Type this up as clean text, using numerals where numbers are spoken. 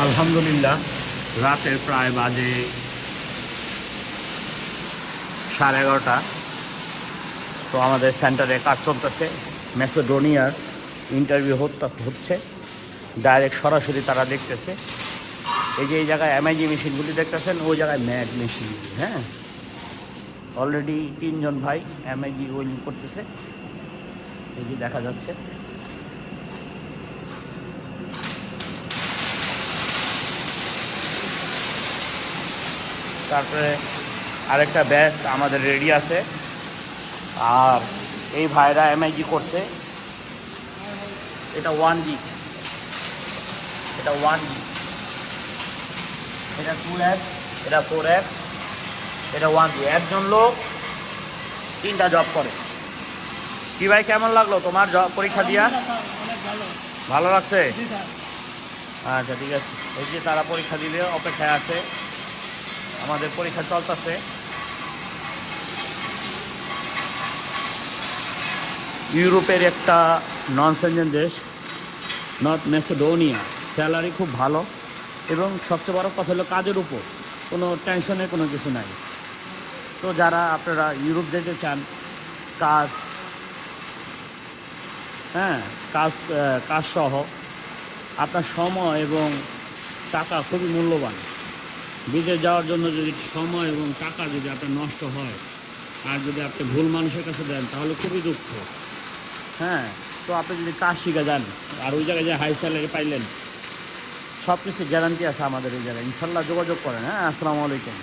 আলহামদুলিল্লাহ, রাতের প্রায় বাজে 11:30। তো আমাদের সেন্টারে কাজ চলতেছে। ম্যাসেডোনিয়ার ইন্টারভিউ হচ্ছে, ডাইরেক্ট সরাসরি তারা দেখতেছে। এই যে এই জায়গায় এমআইজি মেশিনগুলি দেখতেছেন, ওই জায়গায় ম্যাগ মেশিন। হ্যাঁ, অলরেডি 3জন ভাই এমআইজি ওয়েল্ডিং করতেছে, এই যে দেখা যাচ্ছে। তারপরে আরেকটা ব্যাচ আমাদের রেডি আছে। আর এই ভাইরা এমআইজি করছে। এটা 1G, এটা 1G, এটা 2F, এটা 4F, এটা 1G। একজন লোক 3টা জব করে। কি ভাই, কেমন লাগলো তোমার জব পরীক্ষা দিয়া? ভালো লাগছে? আচ্ছা, ঠিক আছে। এই যে তারা পরীক্ষা দিলে অপেক্ষায় আছে, আমাদের পরীক্ষা চলতেছে। ইউরোপের একটা নন সেনজেন দেশ নর্থ ম্যাসেডোনিয়া, স্যালারি খুব ভালো এবং সবচেয়ে বড় কথা হলো কাজের উপর কোনো টেনশনের কোনো কিছু নাই। তো যারা আপনারা ইউরোপ যেতে চান, কাজ, হ্যাঁ, কাজ সহ আপনার সময় এবং টাকা খুবই মূল্যবান। বিদেশ যাওয়ার জন্য যদি সময় এবং টাকা যদি আপনার নষ্ট হয় আর যদি আপনি ভুল মানুষের কাছে দেন, তাহলে খুবই দুঃখ। হ্যাঁ, তো আপনি যদি কাজ শিখে যান আর ওই জায়গায় যে হাই স্যালারি পাইলেন, সব কিছু গ্যারান্টি আছে আমাদের এই জায়গায়। ইনশাল্লাহ যোগাযোগ করেন। হ্যাঁ, আসসালামু আলাইকুম।